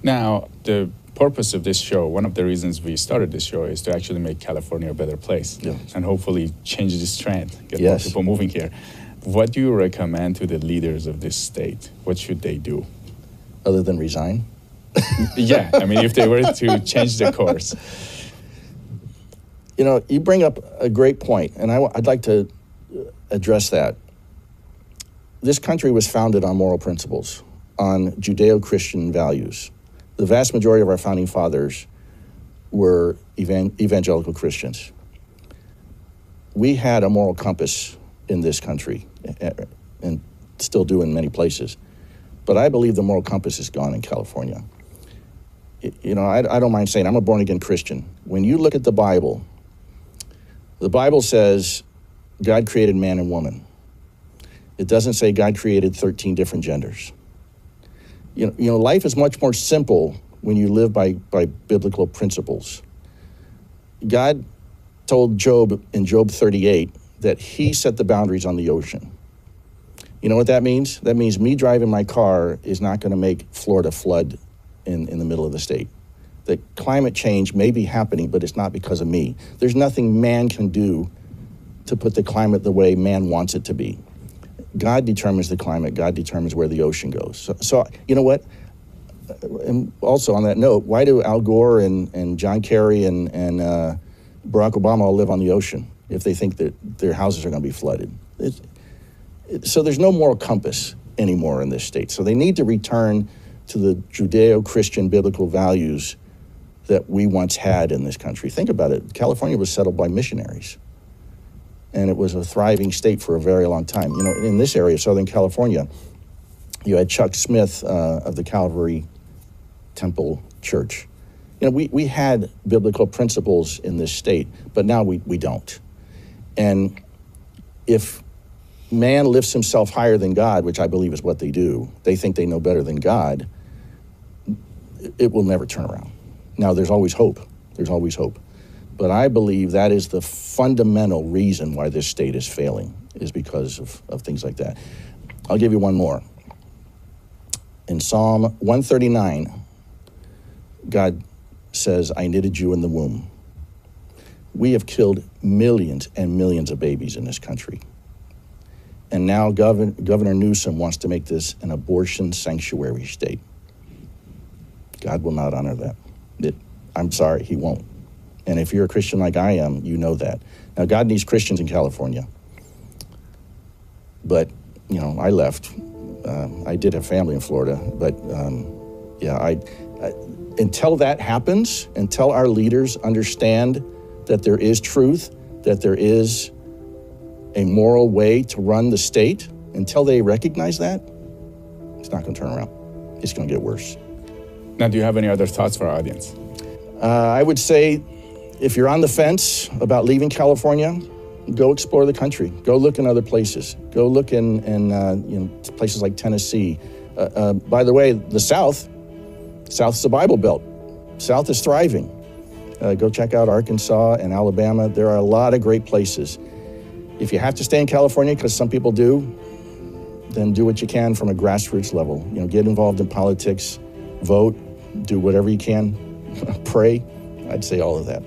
Now, the purpose of this show, one of the reasons we started this show is to actually make California a better place and hopefully change this trend, get more people moving here. What do you recommend to the leaders of this state? What should they do? Other than resign? Yeah, I mean, if they were to change the course. You know, you bring up a great point, and I'd like to address that. This country was founded on moral principles, on Judeo-Christian values. The vast majority of our founding fathers were evangelical Christians. We had a moral compass in this country, and still do in many places. But I believe the moral compass is gone in California. You know, I don't mind saying I'm a born-again Christian. When you look at the Bible says God created man and woman. It doesn't say God created 13 different genders. You know, life is much more simple when you live by biblical principles. God told Job in Job 38 that he set the boundaries on the ocean. You know what that means? That means me driving my car is not going to make Florida flood in the middle of the state. That climate change may be happening, but it's not because of me. There's nothing man can do to put the climate the way man wants it to be. God determines the climate. God determines where the ocean goes. So you know what? And also on that note, why do Al Gore and John Kerry and Barack Obama all live on the ocean if they think that their houses are going to be flooded? So there's no moral compass anymore in this state. So they need to return to the Judeo-Christian biblical values that we once had in this country. Think about it. California was settled by missionaries, and it was a thriving state for a very long time. You know, in this area, Southern California, you had Chuck Smith of the Calvary Temple Church. You know, we had biblical principles in this state, but now we don't. And if man lifts himself higher than God, which I believe is what they do, they think they know better than God, it will never turn around. Now, there's always hope. There's always hope. But I believe that is the fundamental reason why this state is failing, is because of things like that. I'll give you one more. In Psalm 139, God says, I knitted you in the womb. We have killed millions and millions of babies in this country. And now Governor Newsom wants to make this an abortion sanctuary state. God will not honor that. I'm sorry, he won't. And if you're a Christian like I am, you know that. Now, God needs Christians in California. But, you know, I left. I did have family in Florida. But, yeah, until that happens, until our leaders understand that there is truth, that there is a moral way to run the state, until they recognize that, it's not going to turn around. It's going to get worse. Now, do you have any other thoughts for our audience? I would say, if you're on the fence about leaving California, go explore the country. Go look in other places. Go look in you know, places like Tennessee. By the way, the South's the Bible Belt. South is thriving. Go check out Arkansas and Alabama. There are a lot of great places. If you have to stay in California, because some people do, then do what you can from a grassroots level. You know, get involved in politics, vote, do whatever you can, pray. I'd say all of that.